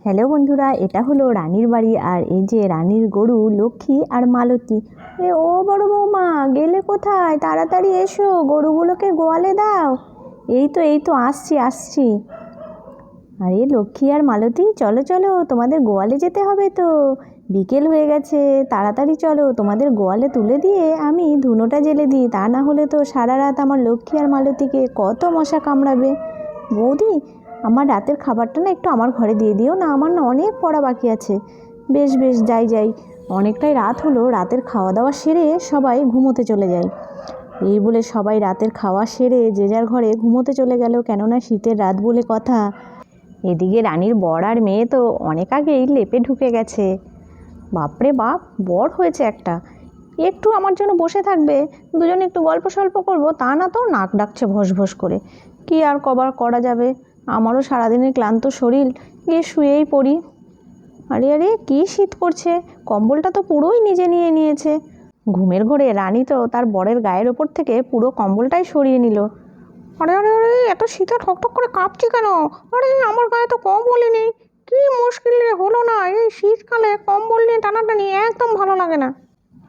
Hello বন্ধুরা, এটা হলো রানীর বাড়ি। আর এই যে রানীর গরু লক্ষ্মী আর মালতী। ও বড় বৌমা, গেলে কোথায়? তাড়াতাড়ি এসো, গরুগুলোকে গোয়ালে দাও। এই তো আসছি আসছি। আরে লক্ষ্মী আর মালতী, চলো চলো, তোমাদের গোয়ালে যেতে হবে তো। বিকেল হয়ে গেছে, তাড়াতাড়ি চলো, তোমাদের গোয়ালে তুলে দিয়ে আমি ধুনোটা জ্বেলে দিই। তা না হলে তো সারা রাত আমার লক্ষ্মী আর মালতীকে কত মশা কামড়াবে। বৌদি, আমার রাতের খাবারটা না একটু আমার ঘরে দিয়ে দিও না, আমার না অনেক পড়া বাকি আছে। বেশ বেশ, যাই যাই। অনেকটাই রাত হলো, রাতের খাওয়া দাওয়া সেরে সবাই ঘুমোতে চলে যায়। এই বলে সবাই রাতের খাওয়া সেরে যে যার ঘরে ঘুমোতে চলে গেল, কেননা শীতের রাত বলে কথা। এদিকে রানীর বর আর মেয়ে তো অনেক আগেই লেপে ঢুকে গেছে। বাপরে বাপ, বর হয়েছে একটা। একটু আমার জন্য বসে থাকবে, দুজনে একটু গল্প সল্প করবো, তা না তো নাক ডাকছে ভস ভস করে। কি আর করা যাবে, আমারও সারাদিনের ক্লান্ত শরীর, গিয়ে শুয়েই পড়ি। আরে আরে, কি শীত করছে, কম্বলটা তো পুরোই নিজে নিয়ে নিয়েছে। ঘুমের ঘোরে রানী তো তার বরের গায়ের ওপর থেকে পুরো কম্বলটাই সরিয়ে নিল। আরে আরে আরে, এত শীতে ঠকঠক করে কাঁপছি কেন? আরে আমার গায়ে তো কম্বলই নেই। কি মুশকিল রে, হলো না, এই শীতকালে কম্বল নিয়ে টানাটানি একদম ভালো লাগে না।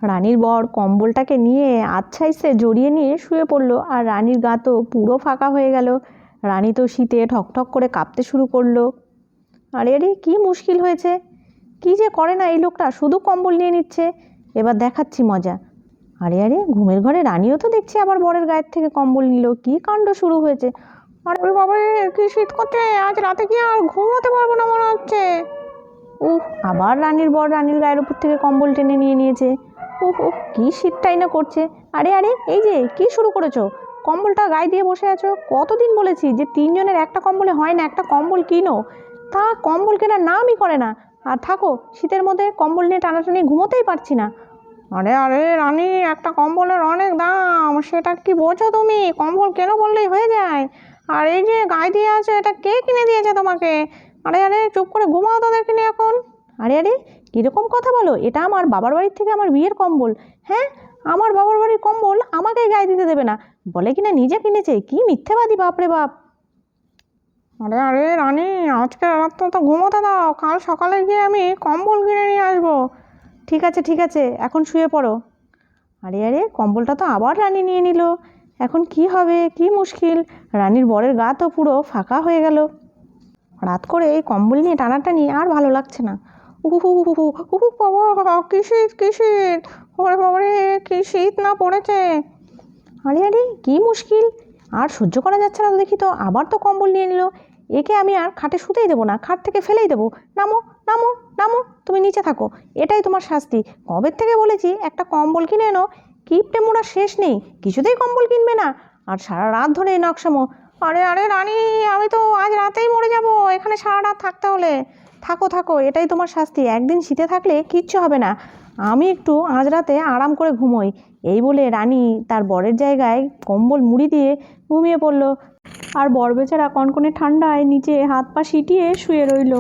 রানীর বর কম্বলটাকে নিয়ে আচ্ছাইসে জড়িয়ে নিয়ে শুয়ে পড়লো, আর রানীর গা তো পুরো ফাঁকা হয়ে গেল। রানী তো শীতে ঠকঠক করে কাঁপতে শুরু করলো। আরে আরে, কি মুশকিল হয়েছে, কি যে করে না এই লোকটা, শুধু কম্বল নিয়ে নিচ্ছে। এবার দেখাচ্ছি মজা। আরে আরে, ঘুমের ঘরে রানীও তো দেখছি আবার বরের গায়ের থেকে কম্বল নিল, কি কাণ্ড শুরু হয়েছে। আরে বাবা, কি শীত করছে, আজ রাতে কি আর ঘুমোতে পারবো না মনে হচ্ছে। আবার রানীর বর রানীর গায়ের উপর থেকে কম্বল টেনে নিয়ে নিয়েছে। কি শীতটাই না করছে। আরে আরে, এই যে কি শুরু করেছো, কম্বলটা গায়ে দিয়ে বসে আছো। কতদিন বলেছি যে তিনজনের একটা কম্বলে হয় না, একটা কম্বল কিনো। তা কম্বল কেনার নামই করে না। আর থাকো, শীতের মধ্যে কম্বল নিয়ে টানাটানি ঘুমোতেই পারছি না। আরে আরে রানী, একটা কম্বলের অনেক দাম, সেটা কি বোঝো তুমি? কম্বল কেন বললেই হয়ে যায়। আর এই যে গায়ে দিয়ে আছে, এটা কে কিনে দিয়েছে তোমাকে? আরে আরে, চুপ করে ঘুমাও তাদের কিনে এখন। আরে আরে, কীরকম কথা বলো, এটা আমার বাবার বাড়ির থেকে আমার বিয়ের কম্বল। হ্যাঁ, আমার বাবার বাড়ির কম্বল আমাকেই গায়ে দিতে দেবে না, বলে কিনা নিজে কিনেছে। কি মিথ্যেবাদী, বাপরে বাপ। আরে আরে রানী, আজকে রাত তো ঘুমোতে দাও, কাল সকালে গিয়ে আমি কম্বল কিনে নিয়ে আসবো। ঠিক আছে, এখন শুয়ে পড়ো। আরে আরে, কম্বলটা তো আবার রানী নিয়ে নিল। এখন কি হবে, কি মুশকিল। রানীর বরের গা তো পুরো ফাঁকা হয়ে গেল। রাত করে এই কম্বল নিয়ে টানাটানি আর ভালো লাগছে না। উহু উহু উহু, বাবা কি শীত, কি শীত, ওরে বাবারে, কি শীত না পড়েছে। আরে আরে, কি মুশকিল, আর সহ্য করা যাচ্ছে না তো, দেখি তো আবার তো কম্বল নিয়ে নিল। একে আমি আর খাটে শুতেই দেবো না, খাট থেকে ফেলেই দেবো। নামো নামো নামো, তুমি নিচে থাকো, এটাই তোমার শাস্তি। কবের থেকে বলেছি একটা কম্বল কিনে এনো, কিপটে মোড়া শেষ নেই, কিছুতেই কম্বল কিনবে না, আর সারা রাত ধরে এই নকশামো। আরে আরে রানী, আমি তো আজ রাতেই মরে যাব এখানে সারা রাত থাকতে হলে। থাকো থাকো, এটাই তোমার শাস্তি, একদিন শীতে থাকলে কিচ্ছু হবে না। আমি একটু আজ রাতে আরাম করে ঘুমোই। এই বলে রানী তার বরের জায়গায় কম্বল মুড়ি দিয়ে ঘুমিয়ে পড়ল। আর বর বেচারা কনকনে ঠান্ডায় নিচে হাত পা সিটিয়ে শুয়ে রইল।